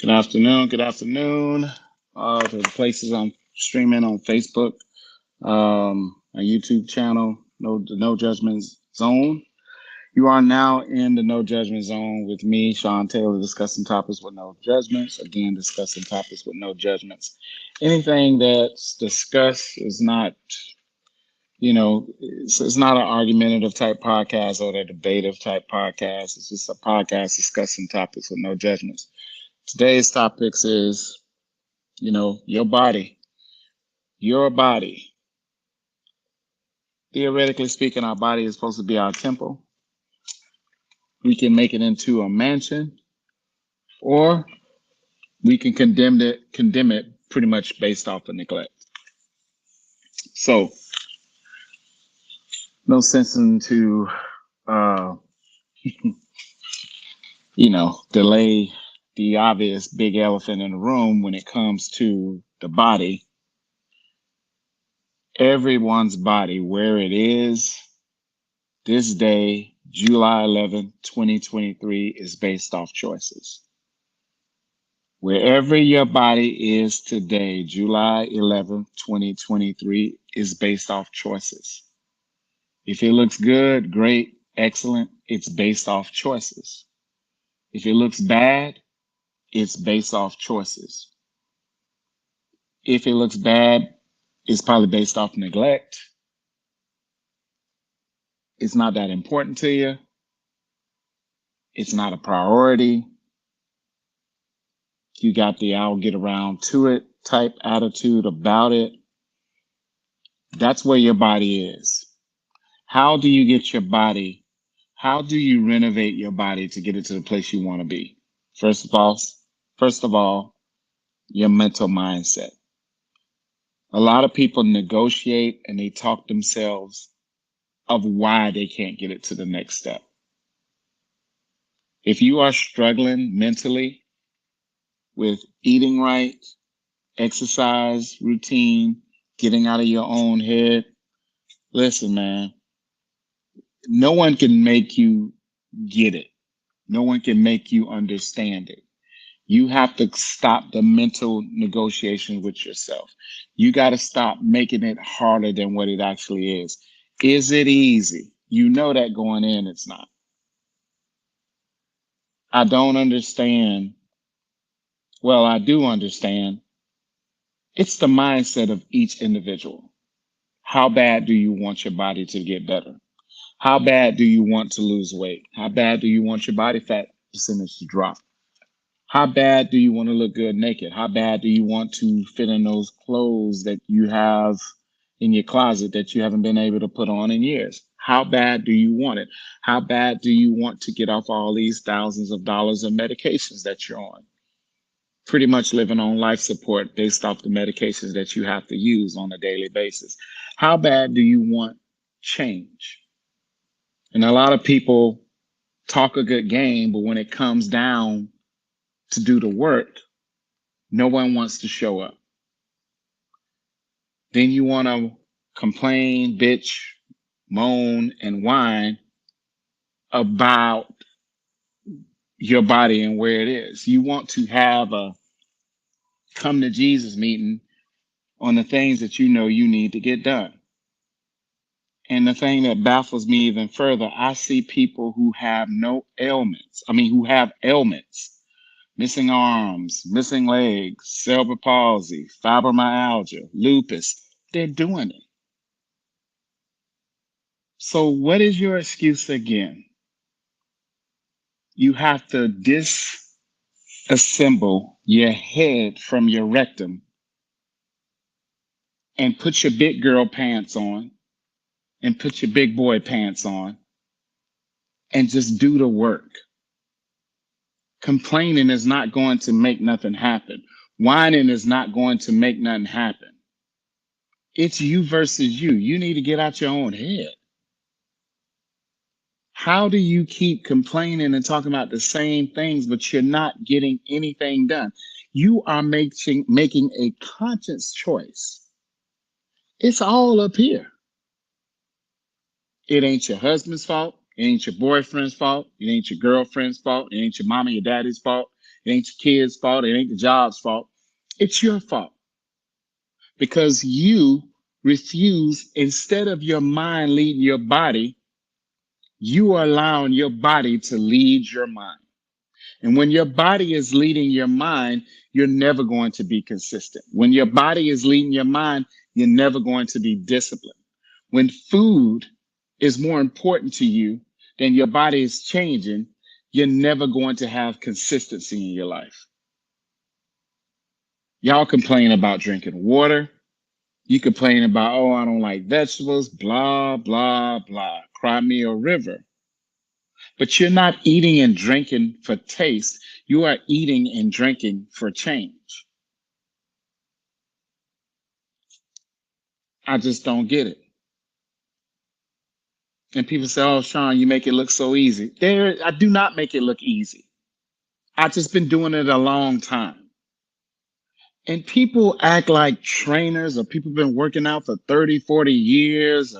Good afternoon. Good afternoon. To the places I'm streaming on Facebook, my YouTube channel, the No Judgment Zone. You are now in the No Judgment Zone with me, Sean Taylor, discussing topics with no judgments. Again, discussing topics with no judgments. Anything that's discussed is not, it's not an argumentative type podcast or a debative type podcast. It's just a podcast discussing topics with no judgments. Today's topics is, your body. Your body. Theoretically speaking, our body is supposed to be our temple. We can make it into a mansion, or we can condemn it pretty much based off of neglect. So, no sense into, delay the obvious big elephant in the room when it comes to the body. Everyone's body, where it is this day, July 11, 2023, is based off choices. Wherever your body is today, July 11, 2023, is based off choices. If it looks good, great, excellent, it's based off choices. If it looks bad, it's based off choices. If it looks bad, it's probably based off neglect. It's not that important to you. It's not a priority. You got the I'll get around to it type attitude about it. That's where your body is. How do you get your body? How do you renovate your body to get it to the place you want to be? First of all, your mental mindset. A lot of people negotiate and they talk themselves of why they can't get it to the next step. If you are struggling mentally with eating right, exercise routine, getting out of your own head, listen, man, no one can make you get it. No one can make you understand it. You have to stop the mental negotiation with yourself. You got to stop making it harder than what it actually is. Is it easy? You know that going in, it's not. I don't understand. Well, I do understand. It's the mindset of each individual. How bad do you want your body to get better? How bad do you want to lose weight? How bad do you want your body fat percentage to drop? How bad do you want to look good naked? How bad do you want to fit in those clothes that you have in your closet that you haven't been able to put on in years? How bad do you want it? How bad do you want to get off all these thousands of dollars of medications that you're on? Pretty much living on life support based off the medications that you have to use on a daily basis. How bad do you want change? And a lot of people talk a good game, but when it comes down to do the work, no one wants to show up. Then you want to complain, bitch, moan, and whine about your body and where it is. You want to have a come to Jesus meeting on the things that you know you need to get done. And the thing that baffles me even further, I see people who have no ailments. Who have ailments, missing arms, missing legs, cerebral palsy, fibromyalgia, lupus. They're doing it. So what is your excuse again? You have to disassemble your head from your rectum and put your big girl pants on and put your big boy pants on and just do the work. Complaining is not going to make nothing happen. Whining is not going to make nothing happen. It's you versus you. You need to get out your own head. How do you keep complaining and talking about the same things, but you're not getting anything done? You are making a conscious choice. It's all up here. It ain't your husband's fault. It ain't your boyfriend's fault. It ain't your girlfriend's fault. It ain't your mama, your daddy's fault. It ain't your kids' fault. It ain't the job's fault. It's your fault because you refuse, instead of your mind leading your body, you are allowing your body to lead your mind. And when your body is leading your mind, you're never going to be consistent. When your body is leading your mind, you're never going to be disciplined. When food is more important to you than your body is changing, you're never going to have consistency in your life. Y'all complain about drinking water. You complain about, oh, I don't like vegetables, blah, blah, blah. Cry me a river. But you're not eating and drinking for taste. You are eating and drinking for change. I just don't get it. And people say, oh, Sean, you make it look so easy. I do not make it look easy. I've just been doing it a long time. And people act like trainers or people been working out for 30, 40 years,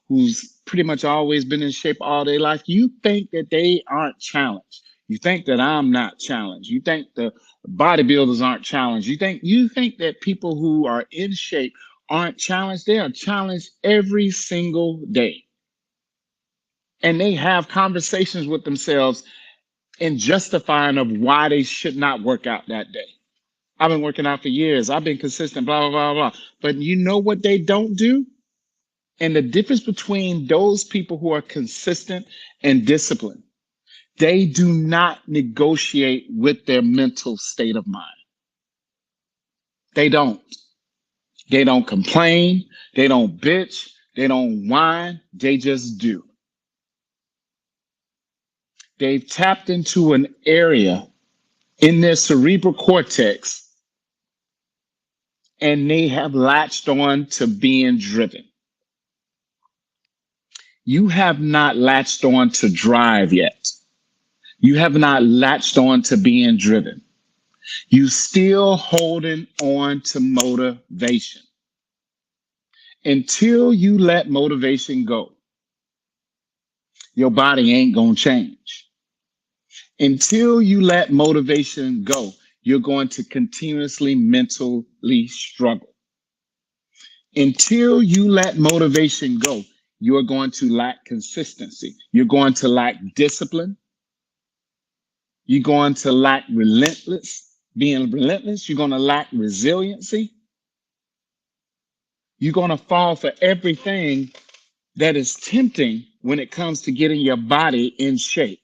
who's pretty much always been in shape all their life. You think that they aren't challenged. You think that I'm not challenged. You think the bodybuilders aren't challenged. You think that people who are in shape aren't challenged. They are challenged every single day. And they have conversations with themselves in justifying of why they should not work out that day. I've been working out for years. I've been consistent, blah, blah, blah, blah. But you know what they don't do? And the difference between those people who are consistent and disciplined, they do not negotiate with their mental state of mind. They don't. They don't complain. They don't bitch. They don't whine. They just do. They've tapped into an area in their cerebral cortex and they have latched on to being driven. You have not latched on to drive yet. You have not latched on to being driven. You still holding on to motivation. Until you let motivation go, your body ain't going to change. Until you let motivation go, you're going to continuously mentally struggle. Until you let motivation go, you're going to lack consistency. You're going to lack discipline. You're going to lack being relentless. You're going to lack resiliency. You're going to fall for everything that is tempting when it comes to getting your body in shape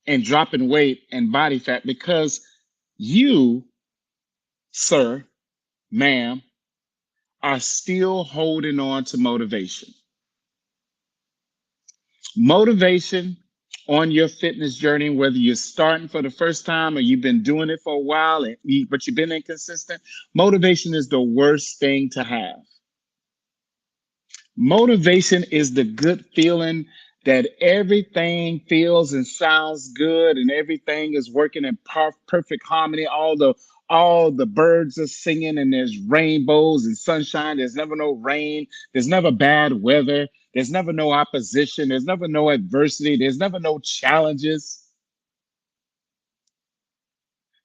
and dropping weight and body fat because you, sir, ma'am, are still holding on to motivation. Motivation on your fitness journey, whether you're starting for the first time or you've been doing it for a while, but you've been inconsistent, motivation is the worst thing to have. Motivation is the good feeling that everything feels and sounds good and everything is working in perfect harmony. All the birds are singing and there's rainbows and sunshine. There's never no rain. There's never bad weather. There's never no opposition. There's never no adversity. There's never no challenges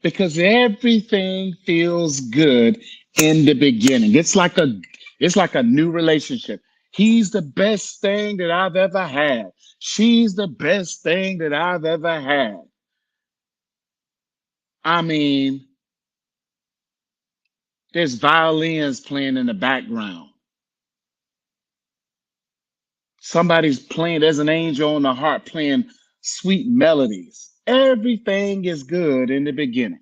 because everything feels good in the beginning. It's like a new relationship. He's the best thing that I've ever had. She's the best thing that I've ever had. I mean, there's violins playing in the background. Somebody's playing, there's an angel on the harp playing sweet melodies. Everything is good in the beginning.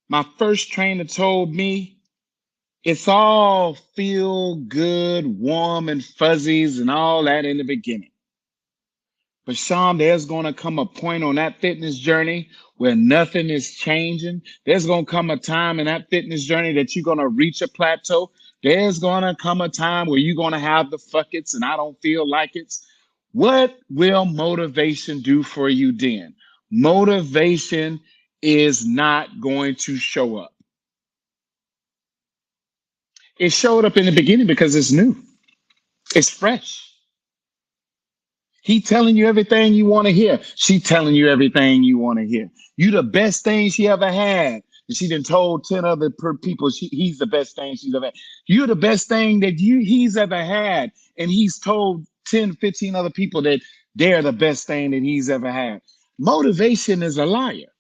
My first trainer told me it's all feel good, warm, and fuzzies and all that in the beginning. But Sean, there's going to come a point on that fitness journey where nothing is changing. There's going to come a time in that fitness journey that you're going to reach a plateau. There's going to come a time where you're going to have the fuck it's and I don't feel like it's. What will motivation do for you then? Motivation is not going to show up. It showed up in the beginning because it's new. It's fresh. He telling you everything you want to hear. She telling you everything you want to hear. You the best thing she ever had. And she done told 10 other people he's the best thing she's ever had. You're the best thing that he's ever had. And he's told 10, 15 other people that they're the best thing that he's ever had. Motivation is a liar.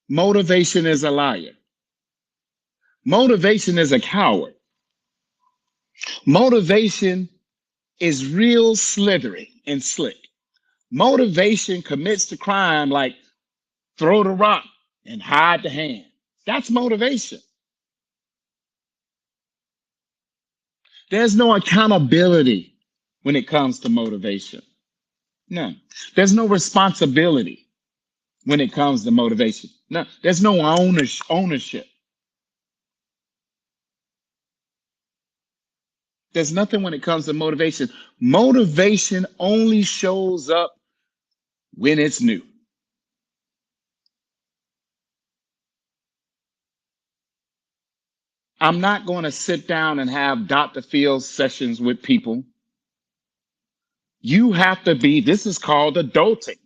Motivation is a liar. Motivation is a coward. Motivation is real slithery and slick. Motivation commits the crime like throw the rock and hide the hand. That's motivation. There's no accountability when it comes to motivation. No. There's no responsibility when it comes to motivation. No. There's no ownership. There's nothing when it comes to motivation. Motivation only shows up when it's new. I'm not going to sit down and have Dr. Phil sessions with people. You have to be, this is called adulting.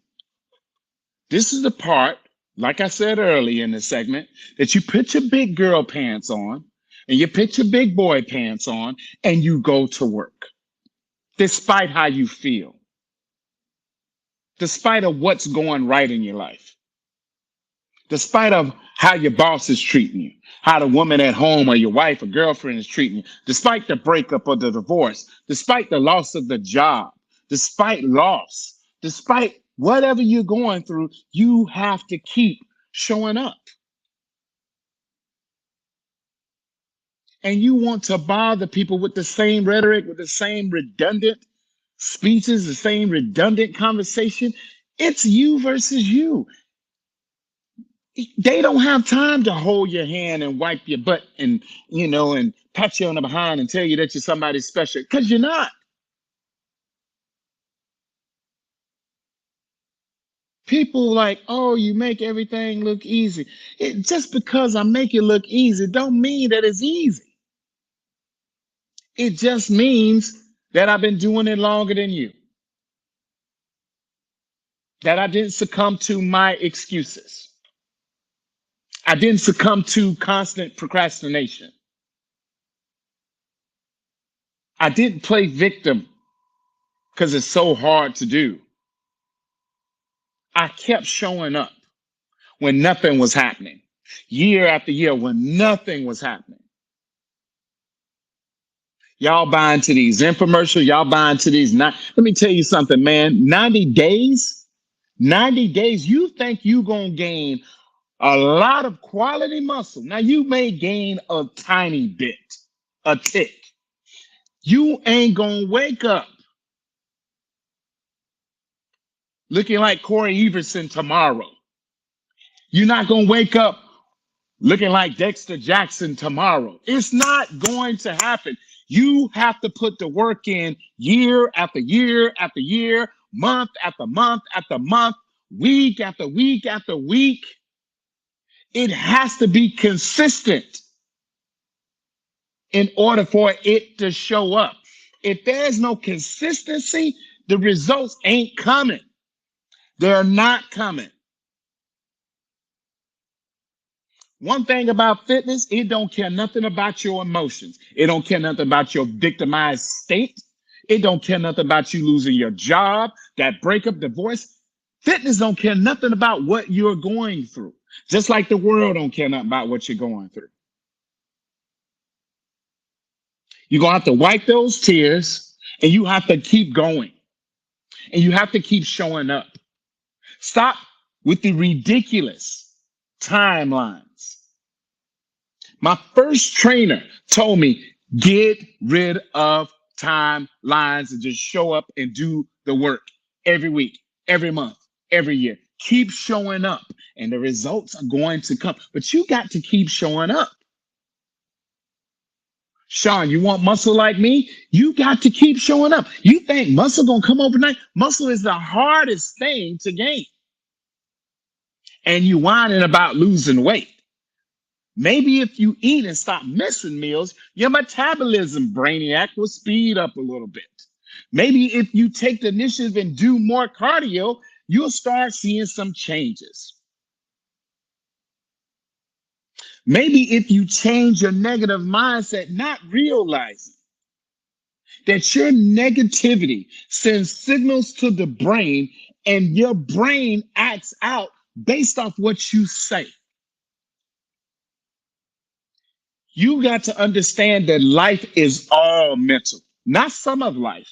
This is the part, like I said earlier in the segment, that you put your big girl pants on and you put your big boy pants on and you go to work, despite how you feel, despite of what's going right in your life, despite of how your boss is treating you, how the woman at home or your wife or girlfriend is treating you, despite the breakup or the divorce, despite the loss of the job, despite loss, despite whatever you're going through, you have to keep showing up. And you want to bother people with the same rhetoric, with the same redundant speeches, the same redundant conversation. It's you versus you. They don't have time to hold your hand and wipe your butt and, and pat you on the behind and tell you that you're somebody special, because you're not. People like, oh, you make everything look easy. Just because I make it look easy don't mean that it's easy. It just means that I've been doing it longer than you, that I didn't succumb to my excuses. I didn't succumb to constant procrastination. I didn't play victim because it's so hard to do. I kept showing up when nothing was happening, year after year when nothing was happening. Y'all buying to these infomercials, y'all buying to these. Let me tell you something, man. 90 days, you think you're going to gain a lot of quality muscle. Now, you may gain a tiny bit, a tick. You ain't going to wake up looking like Corey Everson tomorrow. You're not going to wake up looking like Dexter Jackson tomorrow. It's not going to happen. You have to put the work in year after year after year, month after month after month, week after week after week. It has to be consistent in order for it to show up. If there's no consistency, the results ain't coming. They're not coming. One thing about fitness, it don't care nothing about your emotions. It don't care nothing about your victimized state. It don't care nothing about you losing your job, that breakup, divorce. Fitness don't care nothing about what you're going through. Just like the world don't care nothing about what you're going through. You're going to have to wipe those tears and you have to keep going. And you have to keep showing up. Stop with the ridiculous timelines. My first trainer told me, get rid of timelines and just show up and do the work every week, every month, every year. Keep showing up and the results are going to come. But you got to keep showing up. Sean, you want muscle like me? You got to keep showing up. You think muscle gonna come overnight? Muscle is the hardest thing to gain. And you whining about losing weight. Maybe if you eat and stop missing meals, your metabolism, brainiac, will speed up a little bit. Maybe if you take the initiative and do more cardio, you'll start seeing some changes. Maybe if you change your negative mindset, not realizing that your negativity sends signals to the brain and your brain acts out based off what you say. You got to understand that life is all mental, not some of life,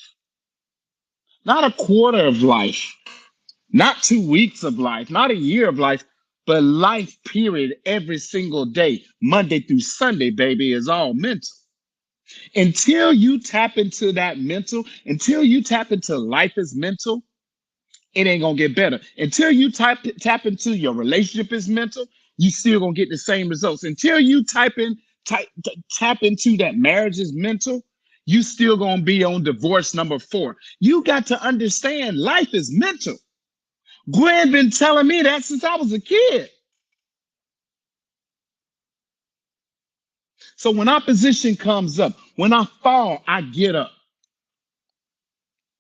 not a quarter of life, not 2 weeks of life, not a year of life, but life, period, every single day, Monday through Sunday, baby, is all mental. Until you tap into that mental, until you tap into life is mental, it ain't gonna get better. Until you tap into your relationship is mental, you still gonna get the same results. Until you tap into that marriage is mental, you still gonna be on divorce number 4. You got to understand life is mental. Gwen been telling me that since I was a kid. So when opposition comes up, when I fall, I get up.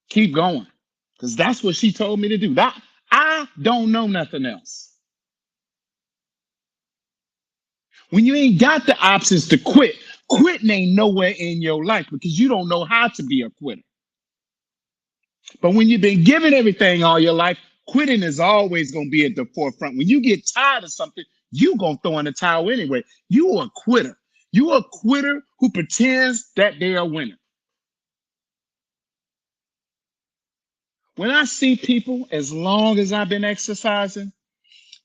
Keep going. Because that's what she told me to do. That I don't know nothing else. When you ain't got the options to quit, quitting ain't nowhere in your life because you don't know how to be a quitter. But when you've been given everything all your life, quitting is always going to be at the forefront. When you get tired of something, you going to throw in the towel anyway. You are a quitter. You are a quitter who pretends that they are winning. When I see people, as long as I've been exercising,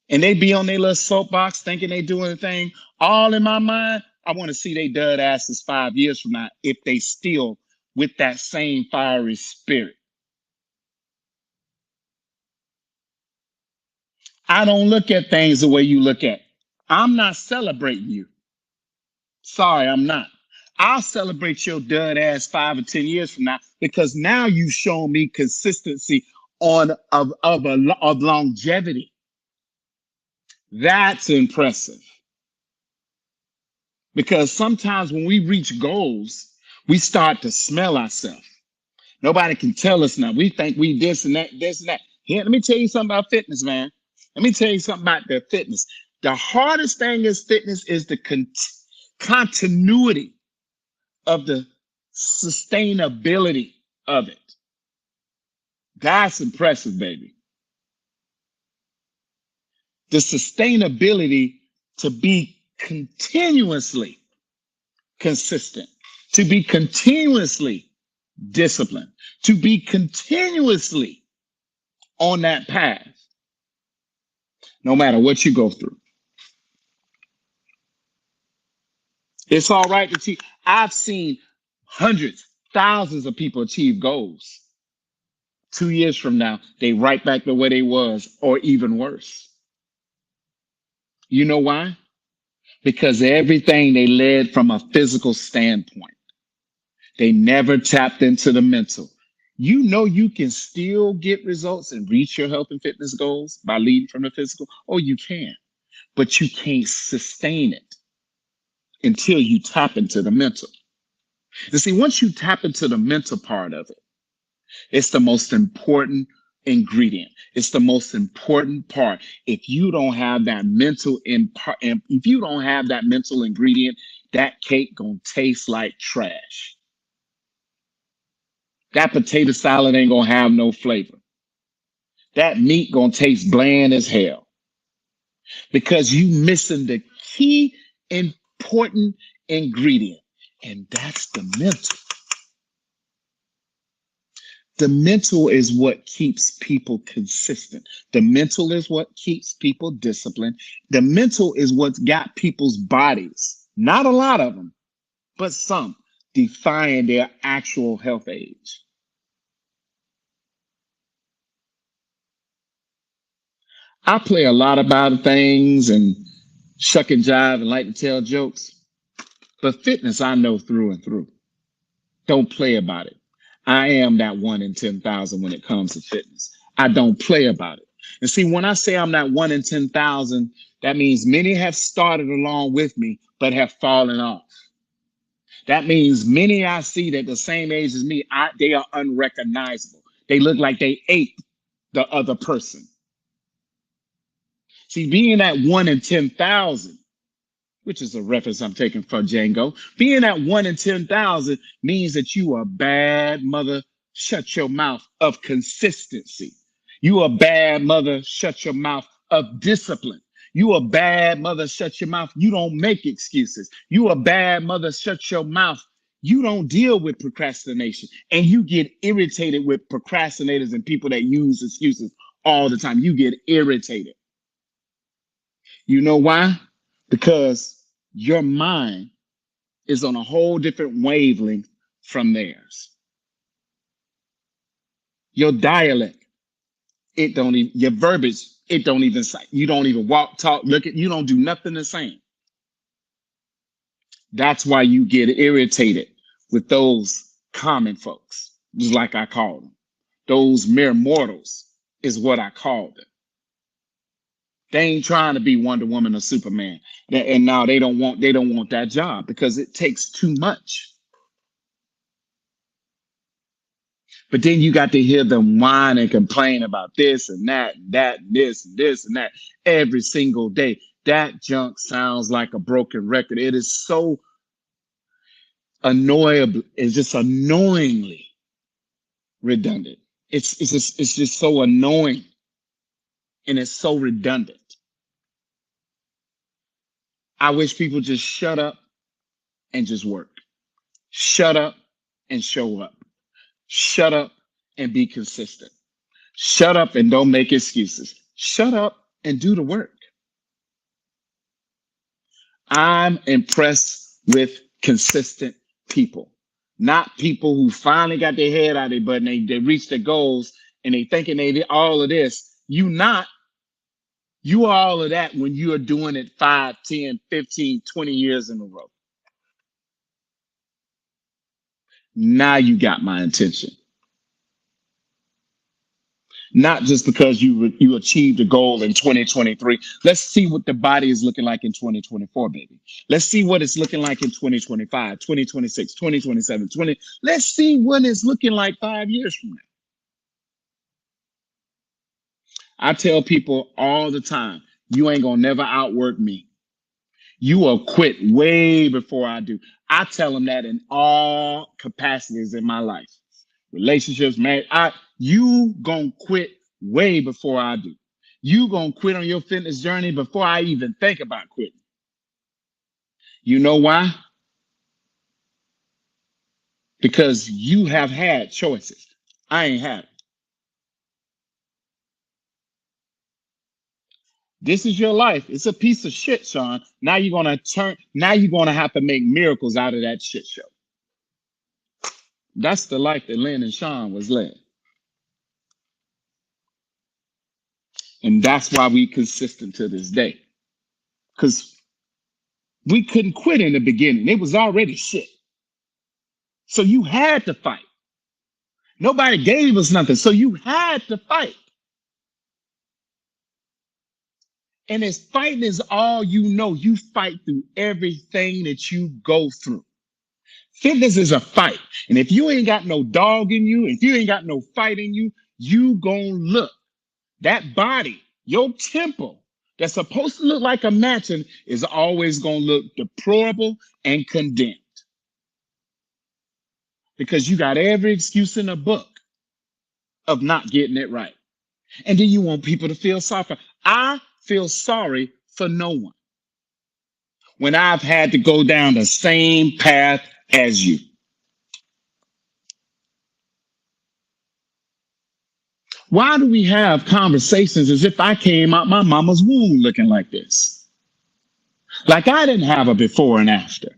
and they be on their little soapbox thinking they doing a thing, all in my mind, I want to see they dud asses 5 years from now if they still with that same fiery spirit. I don't look at things the way you look at. I'm not celebrating you. Sorry, I'm not. I'll celebrate your dud ass 5 or 10 years from now because now you've shown me consistency of longevity. That's impressive. Because sometimes when we reach goals, we start to smell ourselves. Nobody can tell us now. We think we this and that, this and that. Here, let me tell you something about fitness, man. Let me tell you something about the fitness. The hardest thing is fitness is the continuity of the sustainability of it. That's impressive, baby. The sustainability to be continuously consistent, to be continuously disciplined, to be continuously on that path, no matter what you go through. It's all right to achieve. I've seen hundreds, thousands of people achieve goals. 2 years from now, they right back to where they was, or even worse. You know why? Because everything they led from a physical standpoint. They never tapped into the mental. You know you can still get results and reach your health and fitness goals by leading from the physical. Oh, you can, but you can't sustain it until you tap into the mental. And see, once you tap into the mental part of it, it's the most important ingredient. It's the most important part. If you don't have that mental if you don't have that mental ingredient, that cake gonna taste like trash. That potato salad ain't gonna have no flavor. That meat gonna taste bland as hell because you missing the key important ingredient, and that's the mental. The mental is what keeps people consistent. The mental is what keeps people disciplined. The mental is what's got people's bodies, not a lot of them, but some, defying their actual health age. I play a lot about things and shuck and jive and like to tell jokes, but fitness I know through and through. Don't play about it. I am that 1 in 10,000 when it comes to fitness. I don't play about it. And see, when I say I'm that 1 in 10,000, That means many have started along with me, but have fallen off. That means many I see that the same age as me, they are unrecognizable. They look like they ate the other person. See, being at 1 in 10,000, which is a reference I'm taking from Django, being at 1 in 10,000 means that you are a bad mother, shut your mouth, of consistency. You a bad mother, shut your mouth, of discipline. You a bad mother, shut your mouth. You don't make excuses. You a bad mother, shut your mouth. You don't deal with procrastination. And you get irritated with procrastinators and people that use excuses all the time. You get irritated. You know why? Because your mind is on a whole different wavelength from theirs. Your dialect, it don't even, your verbiage, it don't even say, you don't even walk, talk, look at, you don't do nothing the same. That's why you get irritated with those common folks, just like I call them. Those mere mortals is what I call them. They ain't trying to be Wonder Woman or Superman. And now they don't want that job because it takes too much. But then you got to hear them whine and complain about this and that, this, and that every single day. That junk sounds like a broken record. It is so annoyable. It's just annoyingly redundant. It's just so annoying, and it's so redundant. I wish people just shut up and just work. Shut up and show up. Shut up and be consistent. Shut up and don't make excuses. Shut up and do the work. I'm impressed with consistent people, not people who finally got their head out of their butt and they reach their goals and they thinking they did all of this. You are all of that when you are doing it 5, 10, 15, 20 years in a row. Now you got my attention. Not just because you achieved a goal in 2023. Let's see what the body is looking like in 2024, baby. Let's see what it's looking like in 2025, 2026, 2027, 20. Let's see what it's looking like 5 years from now. I tell people all the time, you ain't gonna never outwork me. You will quit way before I do. I tell them that in all capacities in my life. Relationships, marriage, you gonna quit way before I do. You gonna quit on your fitness journey before I even think about quitting. You know why? Because you have had choices. I ain't had it. This is your life. It's a piece of shit, Sean. Now you're gonna have to make miracles out of that shit show. That's the life that Lynn and Sean was led. And that's why we consistent to this day. Because we couldn't quit in the beginning. It was already shit. So you had to fight. Nobody gave us nothing. So you had to fight. And as fighting is all you know, you fight through everything that you go through. Fitness is a fight. And if you ain't got no dog in you, if you ain't got no fight in you, you gonna look. That body, your temple, that's supposed to look like a mansion is always gonna look deplorable and condemned. Because you got every excuse in the book of not getting it right. And then you want people to feel sorry for. I feel sorry for no one when I've had to go down the same path as you. Why do we have conversations as if I came out my mama's womb looking like this? Like I didn't have a before and after.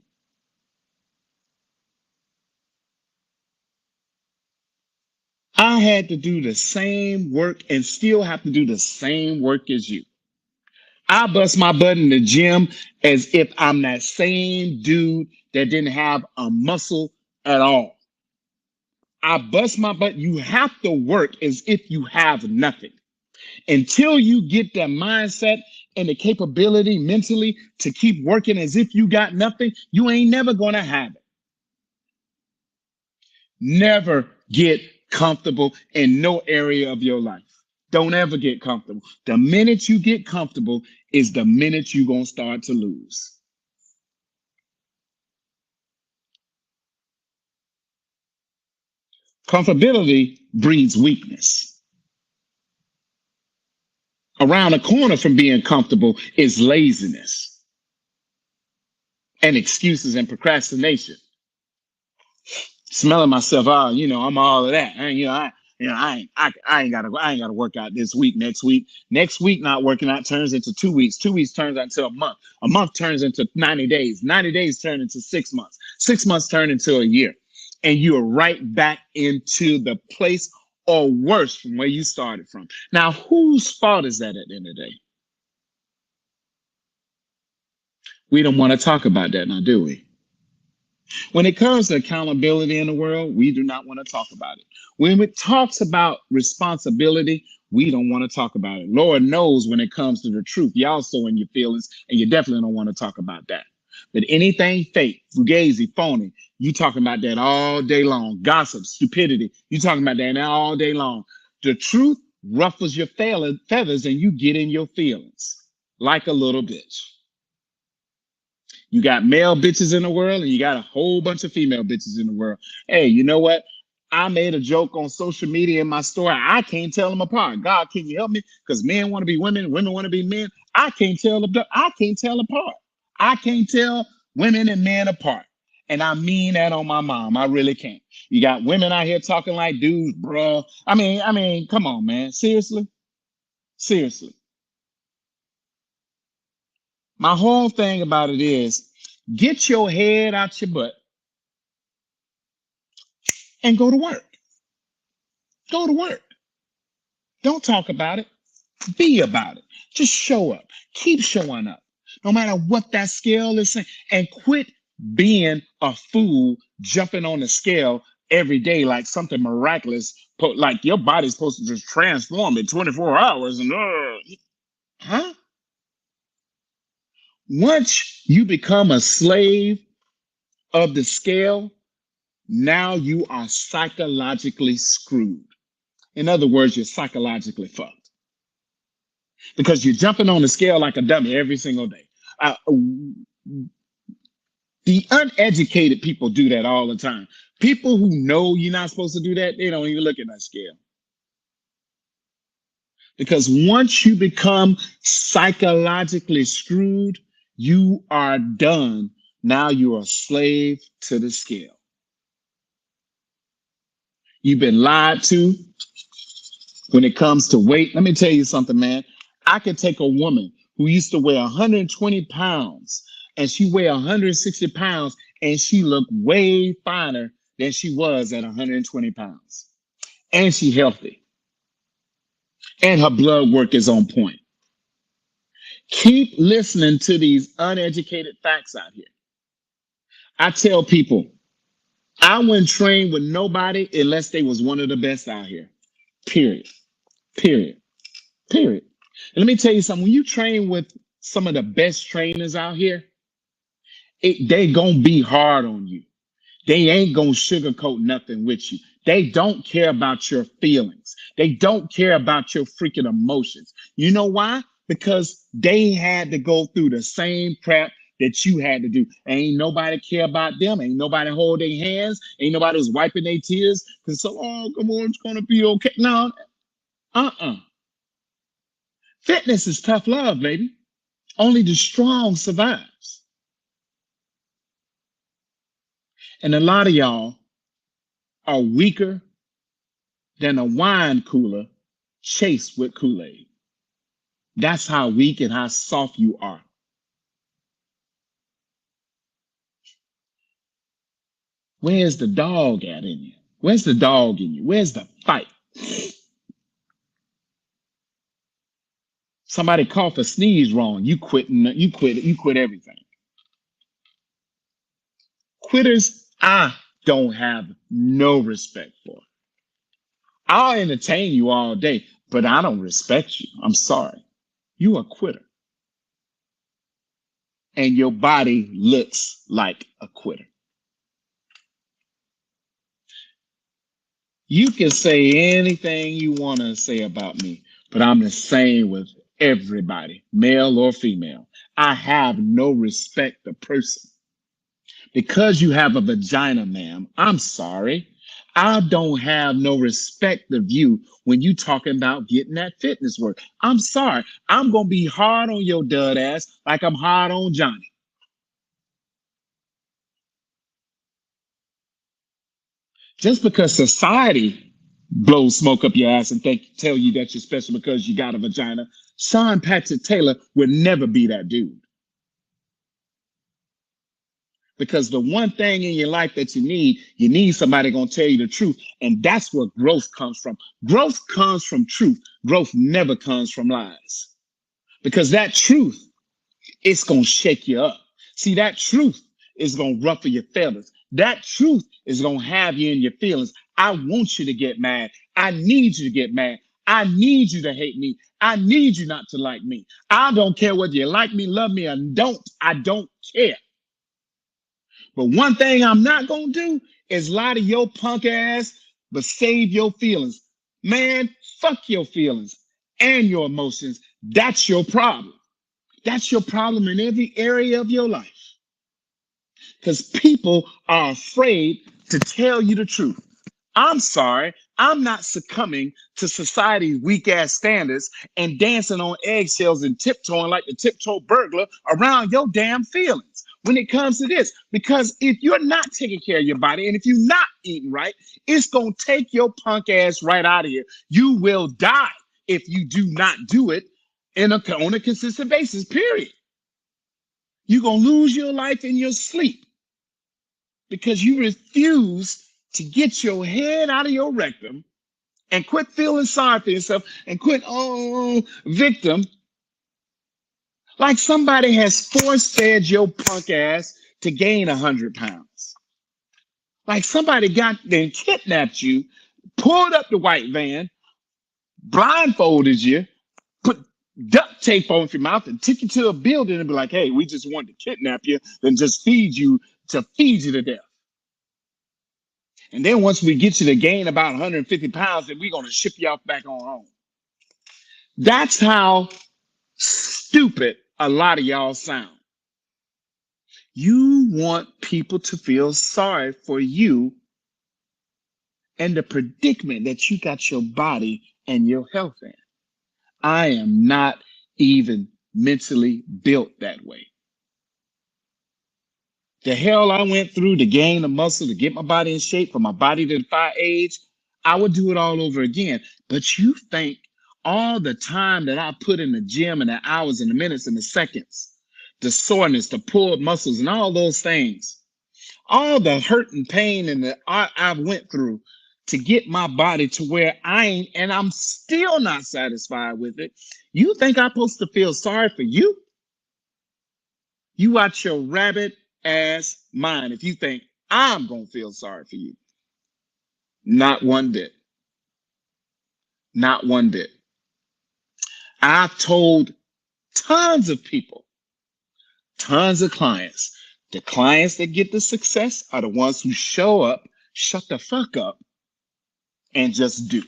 I had to do the same work and still have to do the same work as you. I bust my butt in the gym as if I'm that same dude that didn't have a muscle at all. I bust my butt. You have to work as if you have nothing. Until you get that mindset and the capability mentally to keep working as if you got nothing, you ain't never going to have it. Never get comfortable in no area of your life. Don't ever get comfortable. The minute you get comfortable is the minute you're going to start to lose. Comfortability breeds weakness. Around the corner from being comfortable is laziness and excuses and procrastination. Smelling myself out, I'm all of that. And, I ain't gotta work out this week. Next week not working out turns into 2 weeks. 2 weeks turns into a month. A month turns into 90 days. 90 days turn into 6 months. 6 months turn into a year, and you're right back into the place or worse from where you started from. Now, whose fault is that at the end of the day? We don't want to talk about that now, do we? When it comes to accountability in the world, we do not want to talk about it. When it talks about responsibility, we don't want to talk about it. Lord knows when it comes to the truth, y'all so in your feelings, and you definitely don't want to talk about that. But anything fake, fugazi, phony, you talking about that all day long. Gossip, stupidity, you talking about that all day long. The truth ruffles your feathers and you get in your feelings like a little bitch. You got male bitches in the world and you got a whole bunch of female bitches in the world. Hey, you know what? I made a joke on social media in my story. I can't tell them apart. God, can you help me? Because men want to be women, women want to be men. I can't tell apart. I can't tell women and men apart. And I mean that on my mom. I really can't. You got women out here talking like dudes, bro. I mean, come on, man. Seriously? Seriously. My whole thing about it is get your head out your butt and go to work. Go to work. Don't talk about it. Be about it. Just show up. Keep showing up. No matter what that scale is saying. And quit being a fool jumping on the scale every day like something miraculous. Like your body's supposed to just transform in 24 hours. And huh? Once you become a slave of the scale, now you are psychologically screwed. In other words, you're psychologically fucked because you're jumping on the scale like a dummy every single day. The uneducated people do that all the time. People who know you're not supposed to do that, they don't even look at that scale. Because once you become psychologically screwed, you are done. Now you are a slave to the scale. You've been lied to when it comes to weight. Let me tell you something, man. I could take a woman who used to weigh 120 pounds and she weighed 160 pounds and she looked way finer than she was at 120 pounds. And she's healthy. And her blood work is on point. Keep listening to these uneducated facts out here. I tell people, I wouldn't train with nobody unless they was one of the best out here. Period. Period. Period. And let me tell you something. When you train with some of the best trainers out here, they gonna be hard on you. They ain't gonna sugarcoat nothing with you. They don't care about your feelings. They don't care about your freaking emotions. You know why? Because they had to go through the same crap that you had to do. Ain't nobody care about them. Ain't nobody hold their hands. Ain't nobody was wiping their tears. Because so, oh, come on, it's gonna be okay. No, Fitness is tough love, baby. Only the strong survives. And a lot of y'all are weaker than a wine cooler chased with Kool-Aid. That's how weak and how soft you are. Where's the dog at in you? Where's the dog in you? Where's the fight? Somebody cough or sneeze wrong, you quit everything. Quitters, I don't have no respect for. I'll entertain you all day, but I don't respect you. I'm sorry. You a quitter. and your body looks like a quitter. You can say anything you want to say about me, but I'm the same with everybody, male or female. I have no respect of person. Because you have a vagina, ma'am, I'm sorry. I don't have no respect of you when you talking about getting that fitness work. I'm sorry. I'm going to be hard on your dud ass like I'm hard on Johnny. Just because society blows smoke up your ass and tell you that you're special because you got a vagina, Sean Patrick Taylor would never be that dude. Because the one thing in your life that you need somebody gonna tell you the truth, and that's where growth comes from. Growth comes from truth. Growth never comes from lies. Because that truth, it's gonna shake you up. See, that truth is gonna ruffle your feathers. That truth is gonna have you in your feelings. I want you to get mad. I need you to get mad. I need you to hate me. I need you not to like me. I don't care whether you like me, love me, or don't. I don't care. But one thing I'm not gonna do is lie to your punk ass, but save your feelings. Man, fuck your feelings and your emotions. That's your problem. That's your problem in every area of your life. Because people are afraid to tell you the truth. I'm sorry, I'm not succumbing to society's weak ass standards and dancing on eggshells and tiptoeing like the tiptoe burglar around your damn feelings when it comes to this. Because if you're not taking care of your body and if you're not eating right, it's going to take your punk ass right out of here. You will die if you do not do it on a consistent basis, period. You're going to lose your life in your sleep because you refuse to get your head out of your rectum and quit feeling sorry for yourself and quit, oh, victim. Like somebody has force fed your punk ass to gain 100 pounds. Like somebody got then kidnapped you, pulled up the white van, blindfolded you, put duct tape on your mouth and took you to a building and be like, hey, we just wanted to kidnap you and just feed you to death. And then once we get you to gain about 150 pounds, then we're going to ship you off back on home. That's how stupid a lot of y'all sound. You want people to feel sorry for you and the predicament that you got your body and your health in. I am not even mentally built that way. The hell I went through to gain the muscle, to get my body in shape, for my body to defy age, I would do it all over again. But you think all the time that I put in the gym and the hours and the minutes and the seconds, the soreness, the pulled muscles and all those things, all the hurt and pain and the I went through to get my body to where I ain't, and I'm still not satisfied with it. You think I'm supposed to feel sorry for you? You out your rabbit ass mind if you think I'm gonna feel sorry for you. Not one bit. Not one bit. I've told tons of people, tons of clients. The clients that get the success are the ones who show up, shut the fuck up, and just do.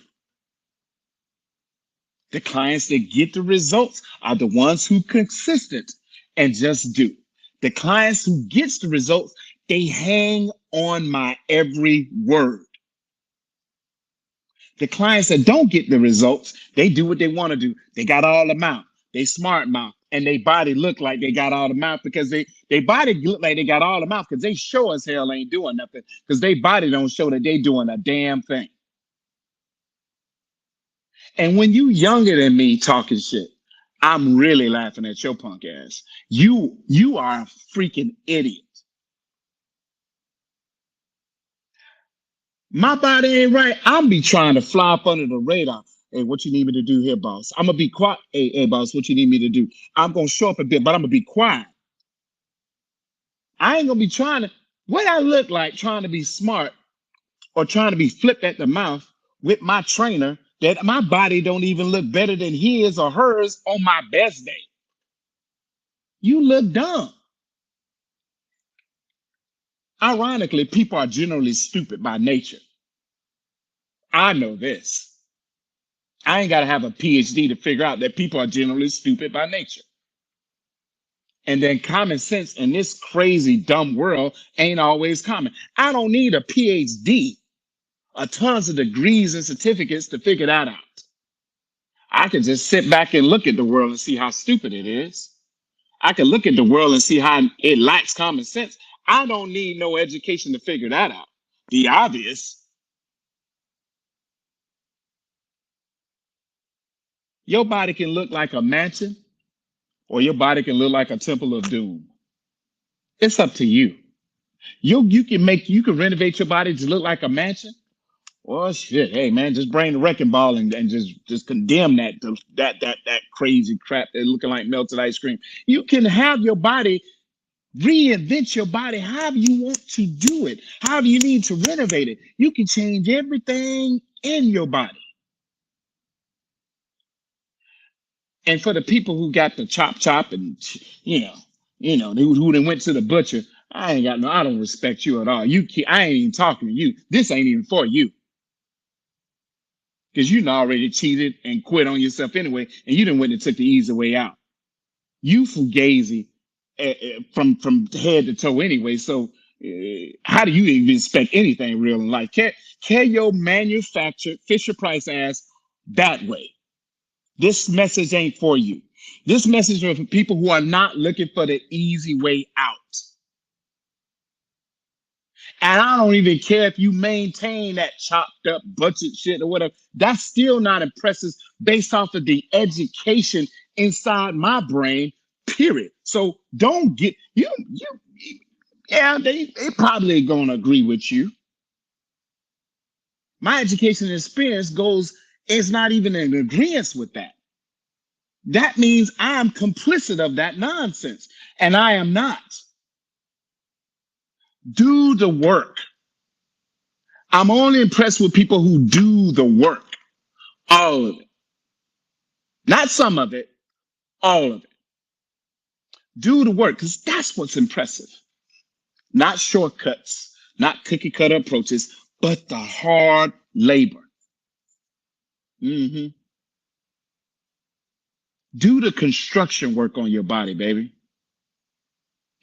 The clients that get the results are the ones who consistent and just do. The clients who gets the results, they hang on my every word. The clients that don't get the results, they do what they want to do. They got all the mouth. They smart mouth. And they body look like they got all the mouth because they body look like they got all the mouth because they show as hell ain't doing nothing because they body don't show that they doing a damn thing. And when you younger than me talking shit, I'm really laughing at your punk ass. You are a freaking idiot. My body ain't right. I'll be trying to fly up under the radar. Hey, what you need me to do here, boss? I'm gonna be quiet. Hey, boss, what you need me to do? I'm gonna show up a bit, but I'm gonna be quiet. I ain't gonna be trying to. What I look like trying to be smart or trying to be flipped at the mouth with my trainer that my body don't even look better than his or hers on my best day. You look dumb. Ironically, people are generally stupid by nature. I know this. I ain't got to have a PhD to figure out that people are generally stupid by nature. And then common sense in this crazy, dumb world ain't always common. I don't need a PhD or tons of degrees and certificates to figure that out. I can just sit back and look at the world and see how stupid it is. I can look at the world and see how it lacks common sense. I don't need no education to figure that out. The obvious. Your body can look like a mansion or your body can look like a temple of doom. It's up to you. You can renovate your body to look like a mansion. Well, shit, hey man, just bring the wrecking ball and just condemn that crazy crap that's looking like melted ice cream. You can have your body reinvent your body however you want to do it, however you need to renovate it. You can change everything in your body. And for the people who got the chop and who then went to the butcher, I don't respect you at all. I ain't even talking to you. This ain't even for you. Because you already cheated and quit on yourself anyway, and you didn't went and took the easy way out. You fugazi from head to toe anyway. So how do you even expect anything real in life? Carry your manufactured Fisher Price ass that way. This message ain't for you. This message is for people who are not looking for the easy way out. And I don't even care if you maintain that chopped up butchered shit or whatever. That's still not impressive based off of the education inside my brain, period. So don't get yeah, they probably gonna agree with you. My education and experience is not even in agreement with that. That means I'm complicit of that nonsense, and I am not. Do the work. I'm only impressed with people who do the work. All of it. Not some of it, all of it. Do the work, because that's what's impressive. Not shortcuts, not cookie cutter approaches, but the hard labor. Mhm. Do the construction work on your body, baby.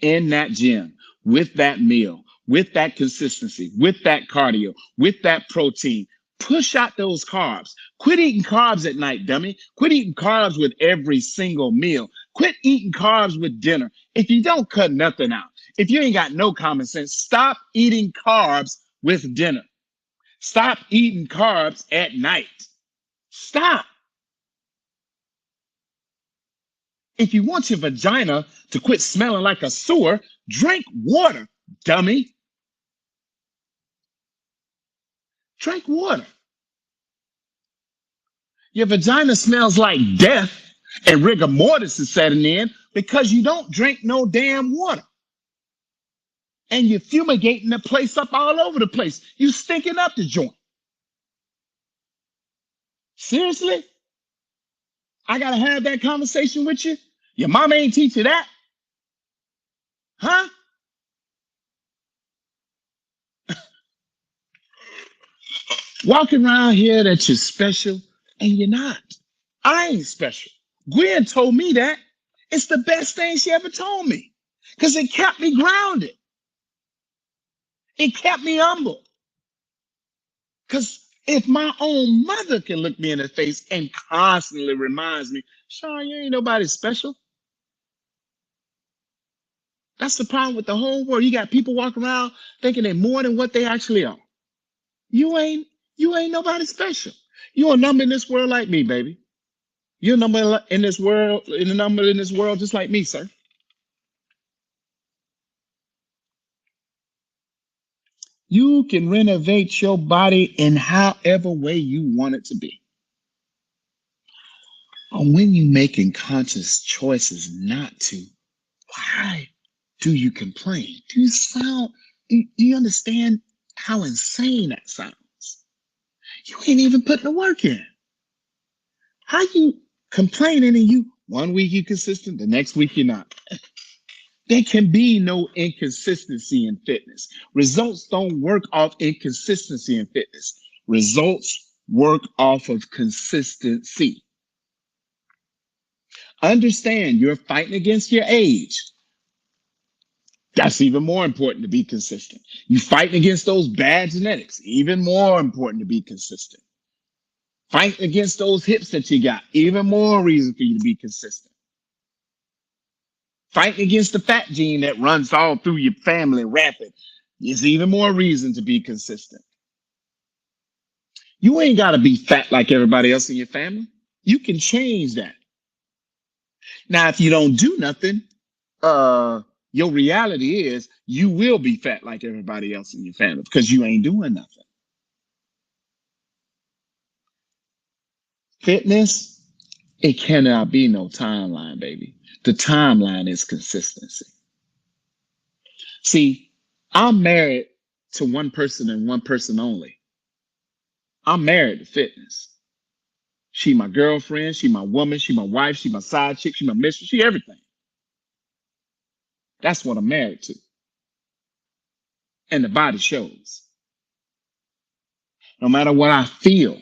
In that gym, with that meal, with that consistency, with that cardio, with that protein. Push out those carbs. Quit eating carbs at night, dummy. Quit eating carbs with every single meal. Quit eating carbs with dinner. If you don't cut nothing out, if you ain't got no common sense, stop eating carbs with dinner. Stop eating carbs at night. Stop. If you want your vagina to quit smelling like a sewer, drink water, dummy. Drink water. Your vagina smells like death and rigor mortis is setting in because you don't drink no damn water. And you're fumigating the place up all over the place. You stinking up the joint. Seriously? I gotta have that conversation with you? Your mama ain't teach you that? Huh? Walking around here that you're special and you're not. I ain't special. Gwen told me that. It's the best thing she ever told me because it kept me grounded. It kept me humble. Because if my own mother can look me in the face and constantly reminds me, Sean, you ain't nobody special. That's the problem with the whole world. You got people walking around thinking they're more than what they actually are. You ain't you ain't nobody special. You're a number in this world like me, baby. You're a number in this world, in a number in this world just like me, sir. You can renovate your body in however way you want it to be. And when you're making conscious choices not to, why do you complain? Do you understand how insane that sounds? You ain't even putting the work in. How you complaining and you one week you consistent, the next week you're not. There can be no inconsistency in fitness. Results don't work off inconsistency in fitness. Results work off of consistency. Understand you're fighting against your age. That's even more important to be consistent. You fighting against those bad genetics, even more important to be consistent. Fighting against those hips that you got, even more reason for you to be consistent. Fighting against the fat gene that runs all through your family rapid is even more reason to be consistent. You ain't got to be fat like everybody else in your family. You can change that. Now, if you don't do nothing, your reality is you will be fat like everybody else in your family because you ain't doing nothing. Fitness, it cannot be no timeline, baby. The timeline is consistency. See, I'm married to one person and one person only. I'm married to fitness. She my girlfriend, she my woman, she my wife, she my side chick, she my mistress, she everything. That's what I'm married to. And the body shows. No matter what I feel,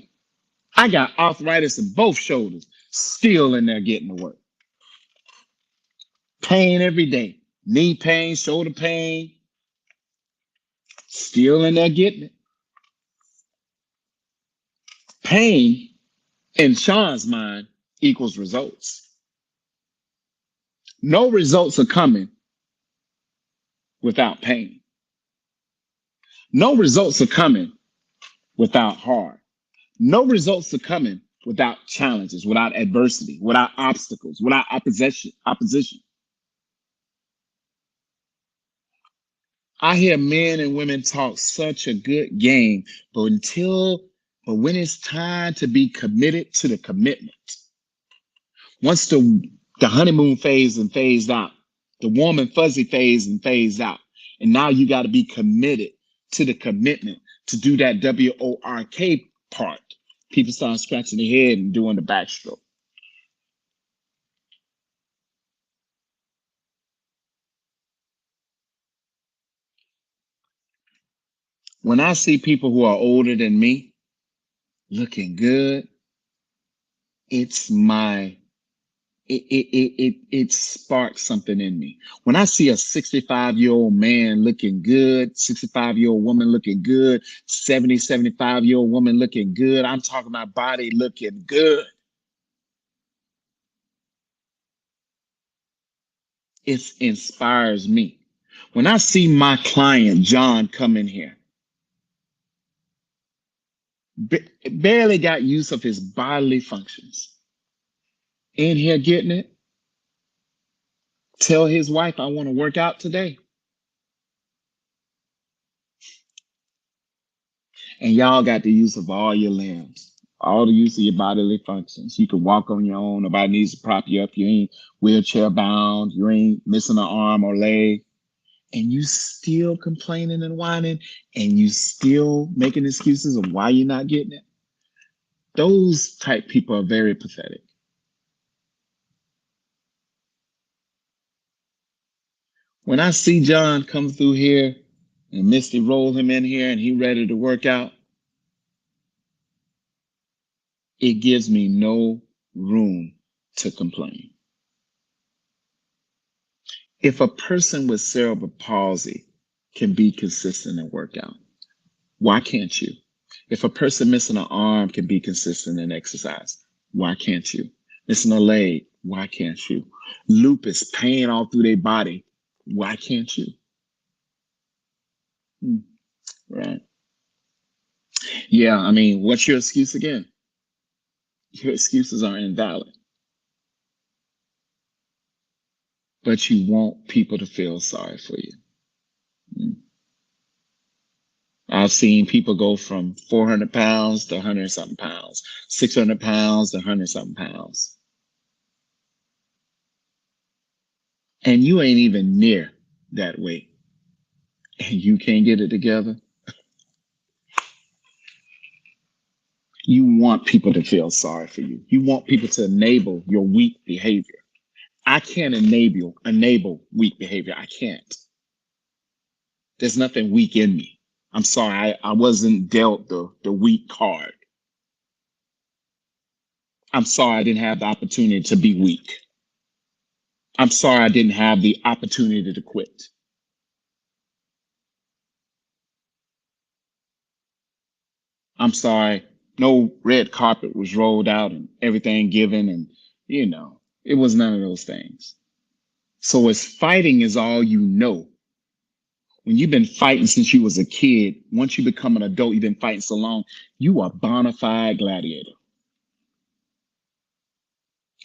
I got arthritis in both shoulders, still in there getting to work. Pain every day. Knee pain, shoulder pain, still in there getting it. Pain, in Sean's mind, equals results. No results are coming without pain. No results are coming without hard. No results are coming without challenges, without adversity, without obstacles, without opposition. I hear men and women talk such a good game, but when it's time to be committed to the commitment, once the honeymoon phase and phased out, the warm and fuzzy phase and phased out, and now you got to be committed to the commitment to do that WORK part. People start scratching their head and doing the backstroke. When I see people who are older than me looking good, it's my it sparks something in me. When I see a 65-year-old man looking good, 65-year-old woman looking good, 75-year-old woman looking good, I'm talking about body looking good. It inspires me. When I see my client, John, come in here, barely got use of his bodily functions, in here getting it, tell his wife, I want to work out today. And y'all got the use of all your limbs, all the use of your bodily functions. You can walk on your own. Nobody needs to prop you up. You ain't wheelchair bound. You ain't missing an arm or leg. And you still complaining and whining, and you still making excuses of why you're not getting it. Those type people are very pathetic. When I see John come through here and Misty roll him in here and he ready to work out, it gives me no room to complain. If a person with cerebral palsy can be consistent and work out, why can't you? If a person missing an arm can be consistent in exercise, why can't you? Missing a leg, why can't you? Lupus, pain all through their body, why can't you? Hmm, right. Yeah, I mean, what's your excuse again? Your excuses are invalid, but you want people to feel sorry for you. Hmm. I've seen people go from 400 pounds to 100 something pounds, 600 pounds to 100 something pounds. And you ain't even near that weight. And you can't get it together. You want people to feel sorry for you. You want people to enable your weak behavior. I can't enable weak behavior. I can't. There's nothing weak in me. I'm sorry, I wasn't dealt the weak card. I'm sorry I didn't have the opportunity to be weak. I'm sorry I didn't have the opportunity to quit. I'm sorry no red carpet was rolled out and everything given, and it was none of those things. So as fighting is all you know, when you've been fighting since you was a kid, once you become an adult, you've been fighting so long, you are a bona fide gladiator.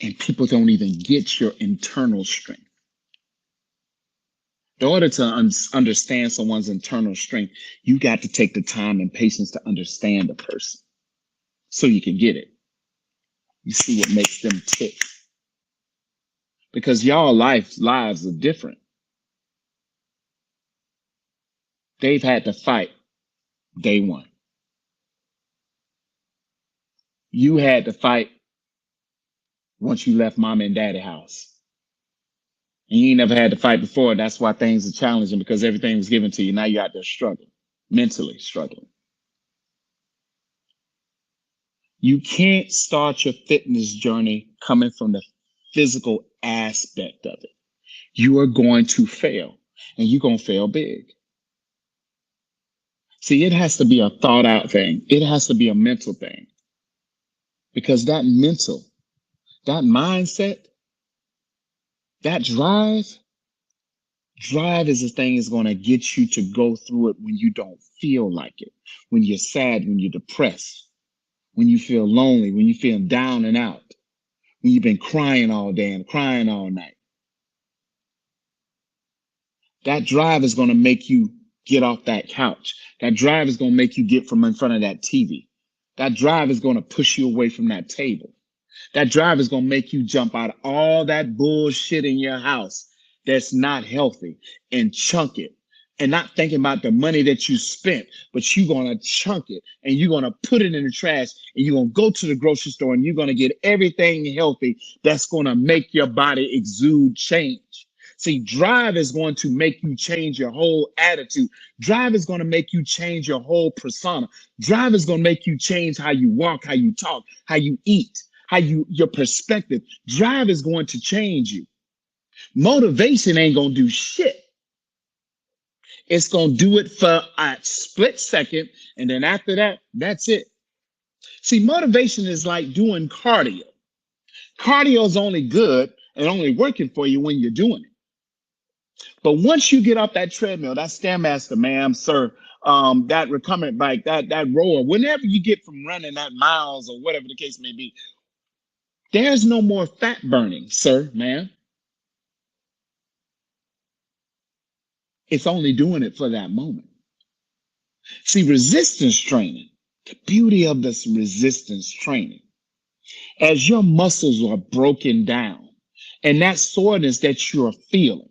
And people don't even get your internal strength. In order to understand someone's internal strength, you got to take the time and patience to understand the person so you can get it. You see what makes them tick. Because y'all lives are different. They've had to fight day one. You had to fight once you left mama and daddy house. And you ain't never had to fight before. That's why things are challenging, because everything was given to you. Now you're out there struggling, mentally struggling. You can't start your fitness journey coming from the physical aspect of it. You are going to fail, and you're going to fail big. See, it has to be a thought out thing. It has to be a mental thing, because that mindset, that drive is the thing that's going to get you to go through it when you don't feel like it, when you're sad, when you're depressed, when you feel lonely, when you feel down and out, when you've been crying all day and crying all night. That drive is going to make you get off that couch. That drive is going to make you get from in front of that TV. That drive is going to push you away from that table. That drive is going to make you jump out of all that bullshit in your house that's not healthy and chunk it, and not thinking about the money that you spent, but you're going to chunk it and you're going to put it in the trash, and you're going to go to the grocery store and you're going to get everything healthy that's going to make your body exude change. See, drive is going to make you change your whole attitude. Drive is going to make you change your whole persona. Drive is going to make you change how you walk, how you talk, how you eat, your perspective. Drive is going to change you. Motivation ain't going to do shit. It's going to do it for a split second, and then after that, that's it. See, motivation is like doing cardio. Cardio is only good and only working for you when you're doing it. But once you get off that treadmill, that Stairmaster, ma'am, sir, that recumbent bike, that rower, whenever you get from running that miles or whatever the case may be, there's no more fat burning, sir, ma'am. It's only doing it for that moment. See, resistance training, the beauty of this resistance training, as your muscles are broken down and that soreness that you're feeling,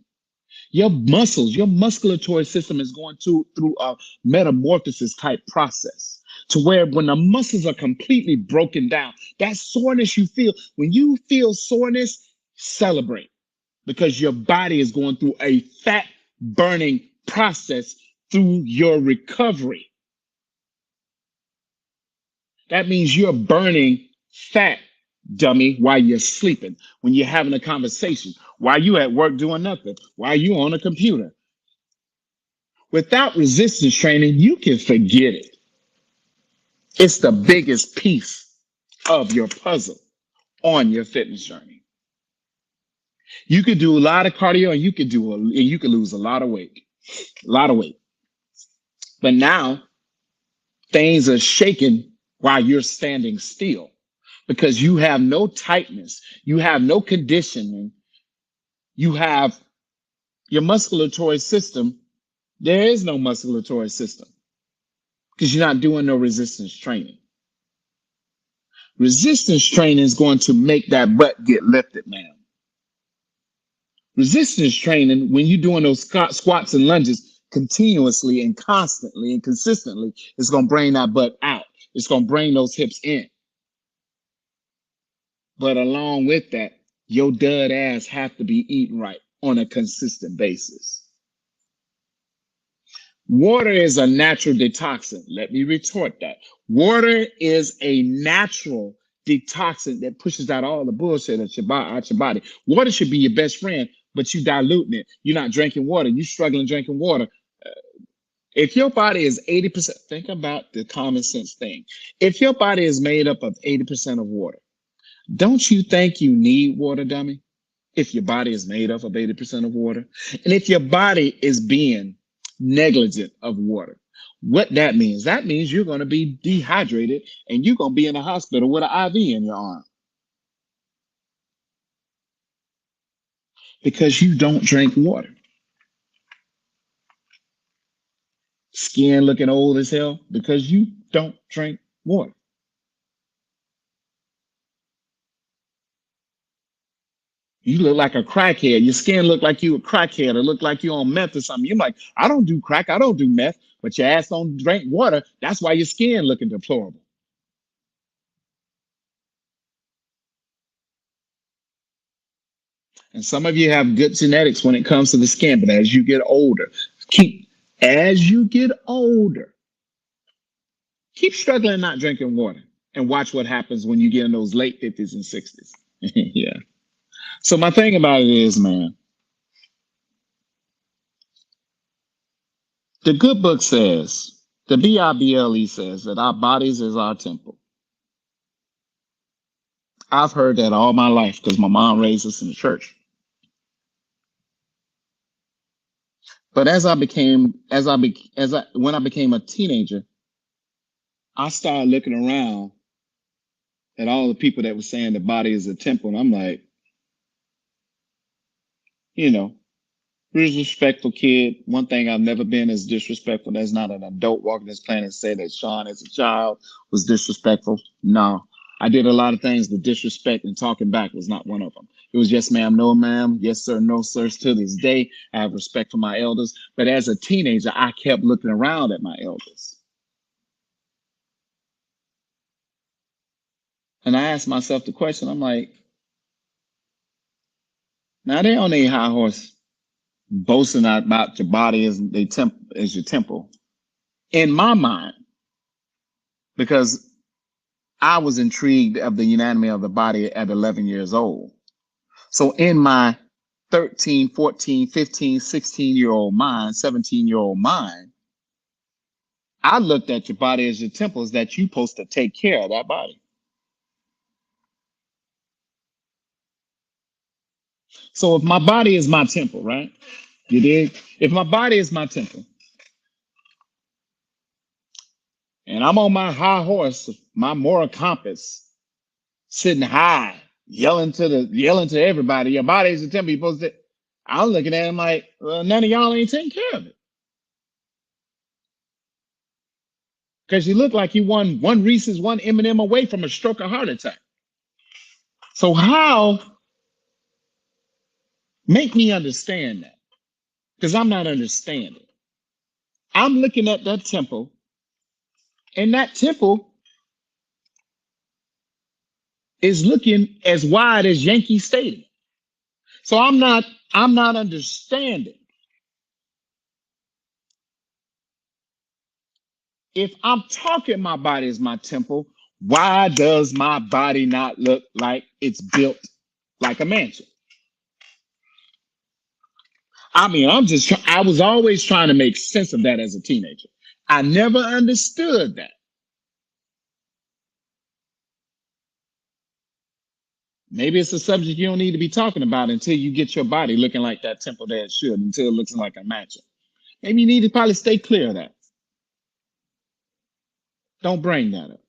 your muscles, your musculatory system is going through a metamorphosis type process, to where when the muscles are completely broken down, that soreness you feel, when you feel soreness, celebrate, because your body is going through a fat burning process through your recovery. That means you're burning fat, dummy, while you're sleeping, when you're having a conversation, while you at work doing nothing, while you on a computer. Without resistance training, you can forget it. It's the biggest piece of your puzzle on your fitness journey. You could do a lot of cardio, and you could lose a lot of weight. But now things are shaking while you're standing still, because you have no tightness, you have no conditioning, you have your musculatory system. There is no musculatory system because you're not doing no resistance training. Resistance training is going to make that butt get lifted, man. Resistance training, when you're doing those squats and lunges continuously and constantly and consistently, is going to bring that butt out. It's going to bring those hips in. But along with that, Your dud ass have to be eating right on a consistent basis. Water is a natural detoxant. Let me retort that. Water is a natural detoxant that pushes out all the bullshit out your body. Water should be your best friend, but you diluting it. You're not drinking water. You struggling drinking water. If your body is 80%, think about the common sense thing. If your body is made up of 80% of water, don't you think you need water, dummy? If your body is made up of 80% of water, and if your body is being negligent of water, what that means you're going to be dehydrated and you're going to be in the hospital with an IV in your arm because you don't drink water. Skin looking old as hell because you don't drink water. You look like a crackhead. Your skin look like you a crackhead or look like you on meth or something. You're like, I don't do crack. I don't do meth. But your ass don't drink water. That's why your skin looking deplorable. And some of you have good genetics when it comes to the skin. But as you get older, keep as you get older, keep struggling not drinking water and watch what happens when you get in those late 50s and 60s. Yeah. So my thing about it is, man, the good book says, the Bible says that our bodies is our temple. I've heard that all my life because my mom raised us in the church. But when I became a teenager, I started looking around at all the people that were saying the body is a temple, and I'm like, you know, disrespectful kid. One thing I've never been is disrespectful. There's not an adult walking this planet say that Sean as a child was disrespectful. No, I did a lot of things, but disrespect and talking back was not one of them. It was yes, ma'am, no, ma'am, yes, sir, no, sir. To this day, I have respect for my elders. But as a teenager, I kept looking around at my elders. And I asked myself the question, I'm like, now they on a high horse boasting about your body as your temple. In my mind, because I was intrigued of the anatomy of the body at 11 years old. So in my 13, 14, 15, 16-year-old mind, 17-year-old mind, I looked at your body as your temples that you're supposed to take care of that body. So if my body is my temple, right? You dig? If my body is my temple, and I'm on my high horse, my moral compass, sitting high, yelling to everybody, your body is a temple, you're supposed to. I'm looking at him like, well, none of y'all ain't taking care of it. Because you look like you won one Reese's, one M&M away from a stroke or heart attack. So how make me understand that? Because I'm not understanding. I'm looking at that temple, and that temple is looking as wide as Yankee Stadium. So I'm not understanding. If I'm talking my body is my temple, why does my body not look like it's built like a mansion? I mean, I was always trying to make sense of that as a teenager. I never understood that. Maybe it's a subject you don't need to be talking about until you get your body looking like that temple that it should, until it looks like a mansion. Maybe you need to probably stay clear of that. Don't bring that up.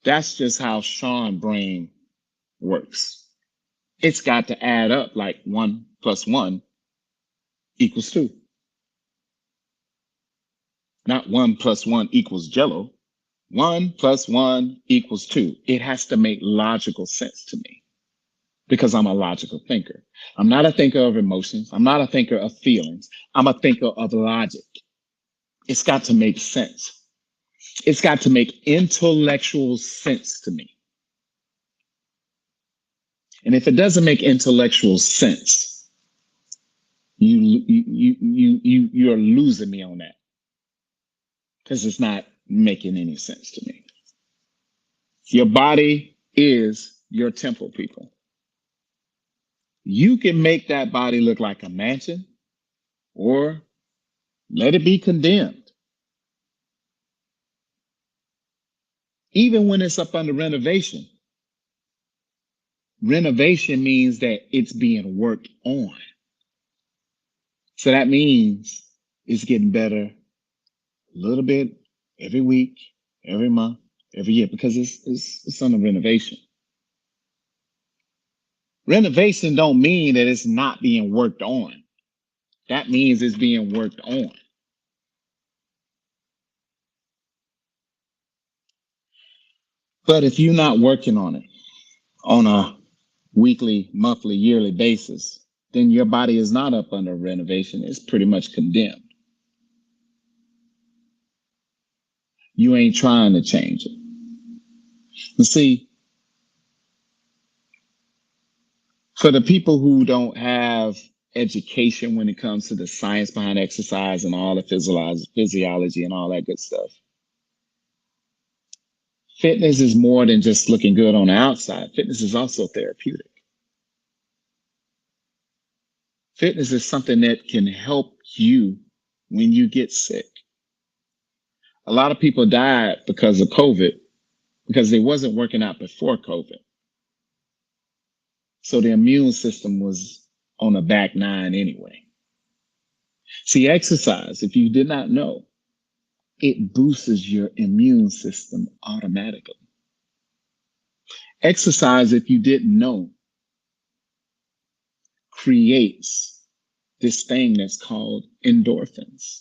That's just how Sean brain works. It's got to add up like 1+1 = 2. Not 1+1 = Jello. 1+1 = 2. It has to make logical sense to me because I'm a logical thinker. I'm not a thinker of emotions. I'm not a thinker of feelings. I'm a thinker of logic. It's got to make sense. It's got to make intellectual sense to me. And if it doesn't make intellectual sense, you're losing me on that because it's not making any sense to me. Your body is your temple, people. You can make that body look like a mansion or let it be condemned. Even when it's up under renovation, renovation means that it's being worked on. So that means it's getting better a little bit every week, every month, every year, because it's under renovation. Renovation don't mean that it's not being worked on. That means it's being worked on. But if you're not working on it on a weekly, monthly, yearly basis, then your body is not up under renovation. It's pretty much condemned. You ain't trying to change it. You see, for the people who don't have education when it comes to the science behind exercise and all the physiology and all that good stuff, fitness is more than just looking good on the outside. Fitness is also therapeutic. Fitness is something that can help you when you get sick. A lot of people died because of COVID because they wasn't working out before COVID. So the immune system was on the back nine anyway. See, exercise, if you did not know, it boosts your immune system automatically. Exercise, if you didn't know, creates this thing that's called endorphins.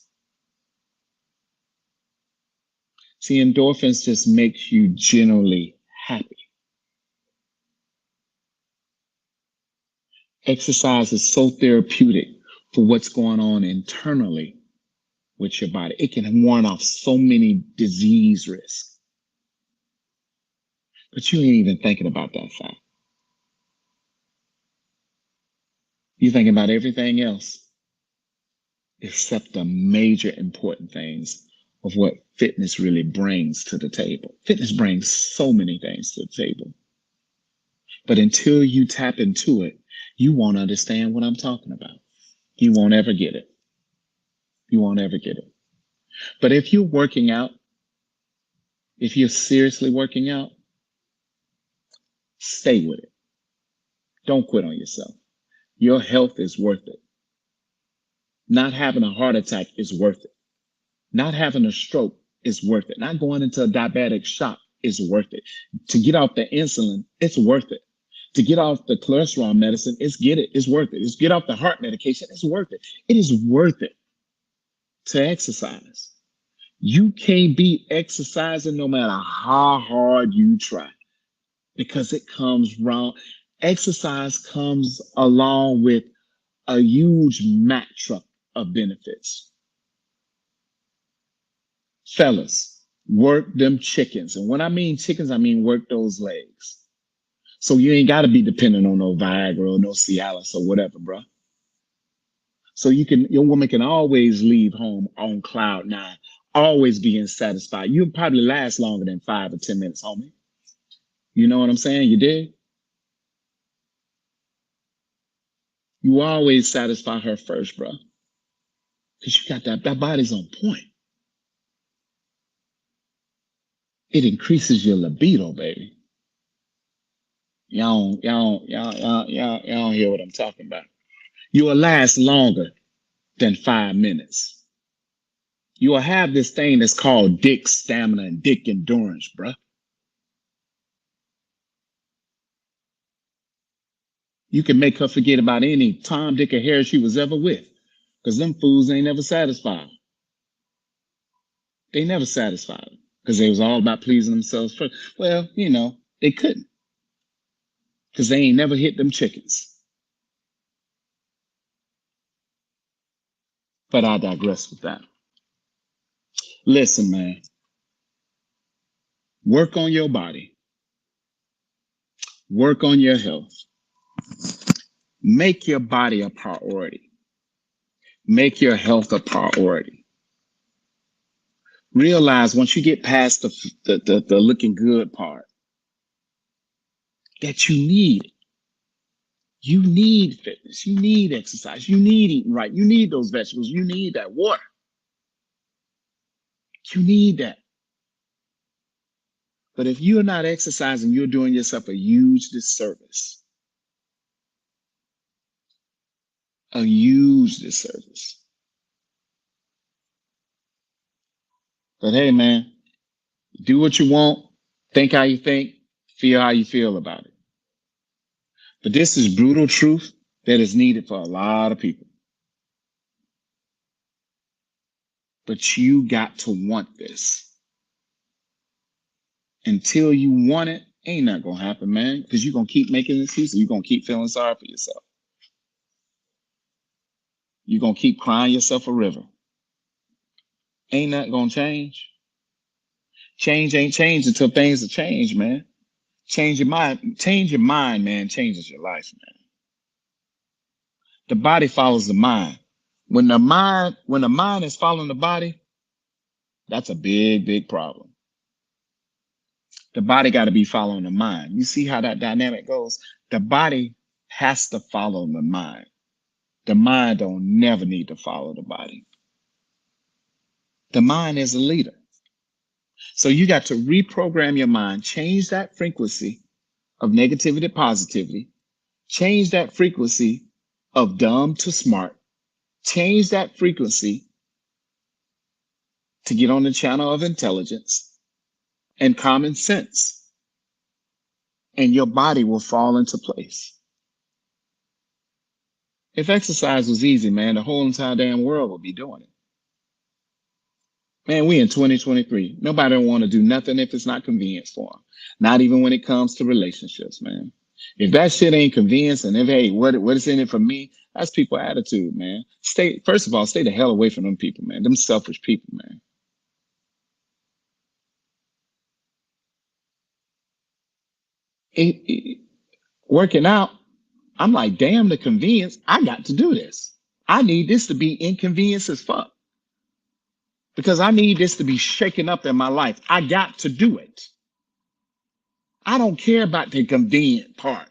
See, endorphins just makes you generally happy. Exercise is so therapeutic for what's going on internally with your body. It can warn off so many disease risks. But you ain't even thinking about that fact. You're thinking about everything else except the major important things of what fitness really brings to the table. Fitness brings so many things to the table. But until you tap into it, you won't understand what I'm talking about. You won't ever get it. You won't ever get it. But if you're working out, if you're seriously working out, stay with it. Don't quit on yourself. Your health is worth it. Not having a heart attack is worth it. Not having a stroke is worth it. Not going into a diabetic shock is worth it. To get off the insulin, it's worth it. To get off the cholesterol medicine, it's worth it. It's get off the heart medication, it's worth it. It is worth it to exercise. You can't beat exercising no matter how hard you try because it comes round. Exercise comes along with a huge Mack truck of benefits. Fellas, work them chickens. And when I mean chickens, I mean work those legs. So you ain't got to be dependent on no Viagra or no Cialis or whatever, bro. So your woman can always leave home on cloud nine, always being satisfied. You'll probably last longer than 5 or 10 minutes, homie. You know what I'm saying? You did? You always satisfy her first, bro. Because you got that body's on point. It increases your libido, baby. Y'all don't hear what I'm talking about. You will last longer than 5 minutes. You will have this thing that's called dick stamina and dick endurance, bruh. You can make her forget about any Tom, Dick, or Harry she was ever with. Because them fools ain't never satisfied. They never satisfied because they was all about pleasing themselves first. Well, they couldn't because they ain't never hit them chickens. But I digress with that. Listen, man, work on your body, work on your health, Make your body a priority. Make your health a priority. Realize once you get past the looking good part that you need fitness, you need exercise, you need eating right, you need those vegetables, you need that water, you need that. But if you're not exercising, you're doing yourself a huge disservice. A huge disservice. But hey, man, do what you want, think how you think, feel how you feel about it. But this is brutal truth that is needed for a lot of people. But you got to want this. Until you want it, ain't not gonna happen, man. Because you're gonna keep making excuses. You're gonna keep feeling sorry for yourself. You're gonna keep crying yourself a river. Ain't that gonna change? Change ain't changed until things have changed, man. Change your mind. Change your mind, man. Changes your life, man. The body follows the mind. When the mind is following the body, that's a big, big problem. The body got to be following the mind. You see how that dynamic goes? The body has to follow the mind. The mind don't never need to follow the body. The mind is a leader. So you got to reprogram your mind, change that frequency of negativity to positivity, change that frequency of dumb to smart, change that frequency to get on the channel of intelligence and common sense, and your body will fall into place. If exercise was easy, man, the whole entire damn world would be doing it. Man, we in 2023. Nobody want to do nothing if it's not convenient for them. Not even when it comes to relationships, man. If that shit ain't convenience, and if, hey, what is in it for me? That's people attitude, man. First of all, stay the hell away from them people, man. Them selfish people, man. Working out, I'm like, damn the convenience. I got to do this. I need this to be inconvenience as fuck. Because I need this to be shaken up in my life. I got to do it. I don't care about the convenient part.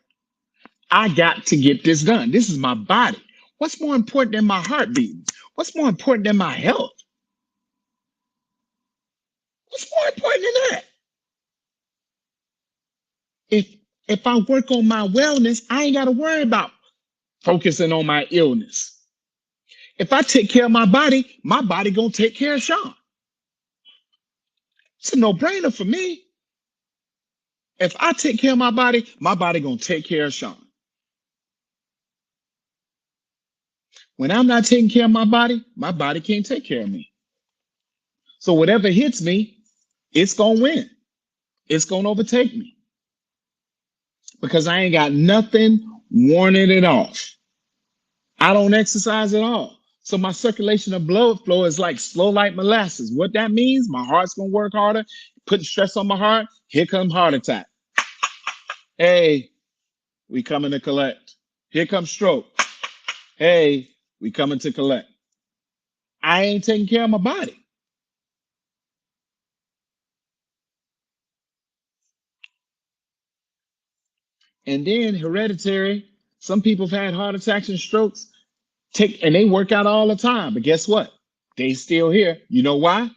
I got to get this done. This is my body. What's more important than my heart beating? What's more important than my health? What's more important than that? If I work on my wellness, I ain't got to worry about focusing on my illness. If I take care of my body gonna take care of Sean. It's a no-brainer for me. If I take care of my body gonna take care of Sean. When I'm not taking care of my body can't take care of me. So whatever hits me, it's gonna win. It's gonna overtake me. Because I ain't got nothing warning it off. I don't exercise at all. So my circulation of blood flow is like slow like molasses. What that means, my heart's gonna work harder, putting stress on my heart, here comes heart attack. Hey, we coming to collect. Here comes stroke. Hey, we coming to collect. I ain't taking care of my body. And then hereditary, some people have had heart attacks and strokes, and they work out all the time. But guess what? They still here. You know why?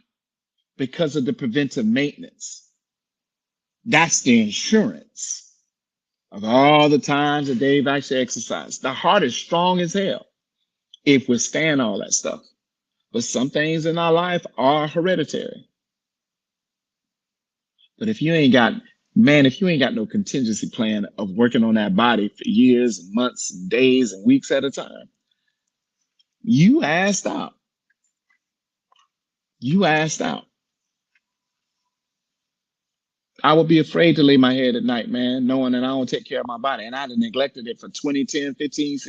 Because of the preventive maintenance. That's the insurance of all the times that they've actually exercised. The heart is strong as hell. It withstand all that stuff. But some things in our life are hereditary. But if you ain't got no contingency plan of working on that body for years and months and days and weeks at a time, you assed out. You assed out. I would be afraid to lay my head at night, man, knowing that I don't take care of my body. And I'd have neglected it for 20, 10, 15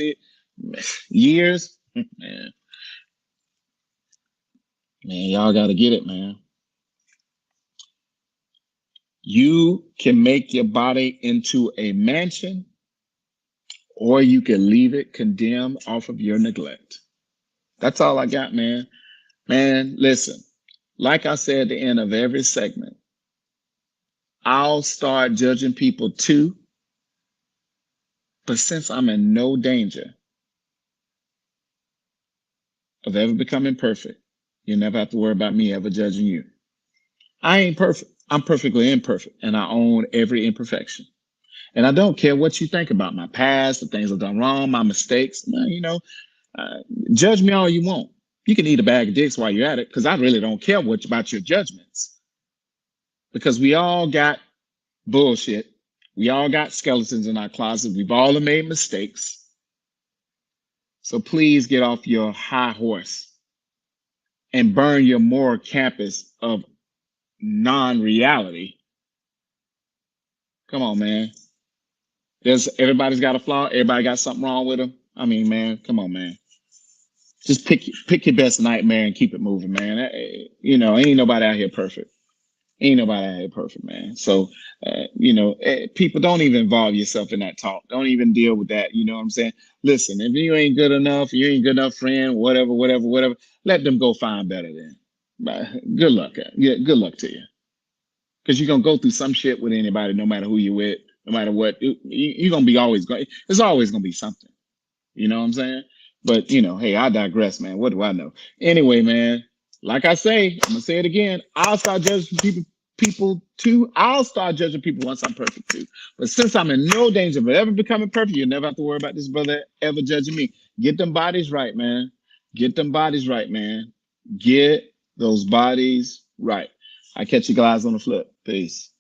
years. Man, y'all got to get it, man. You can make your body into a mansion, or you can leave it condemned off of your neglect. That's all I got, man. Man, listen, like I said at the end of every segment, I'll start judging people too, but since I'm in no danger of ever becoming perfect, you never have to worry about me ever judging you. I ain't perfect. I'm perfectly imperfect, and I own every imperfection. And I don't care what you think about my past, the things I've done wrong, my mistakes. Uh, judge me all you want. You can eat a bag of dicks while you're at it, because I really don't care what about your judgments. Because we all got bullshit. We all got skeletons in our closet. We've all made mistakes. So please get off your high horse and burn your moral campus of non-reality. Come on, man. Everybody's got a flaw. Everybody got something wrong with them. I mean, man, come on, man. Just pick your best nightmare and keep it moving, man. Ain't nobody out here perfect. Ain't nobody out here perfect, man. So, people, don't even involve yourself in that talk. Don't even deal with that. You know what I'm saying? Listen, if you ain't good enough, you ain't good enough friend, whatever, let them go find better then. Good luck. Yeah, good luck to you. Because you're going to go through some shit with anybody, no matter who you're with, no matter what. You're going to be always going, there's always going to be something. You know what I'm saying? But, hey, I digress, man. What do I know? Anyway, man, like I say, I'm going to say it again. I'll start judging people too. I'll start judging people once I'm perfect too. But since I'm in no danger of ever becoming perfect, you never have to worry about this brother ever judging me. Get them bodies right, man. Get them bodies right, man. Get those bodies right. I catch you guys on the flip. Peace.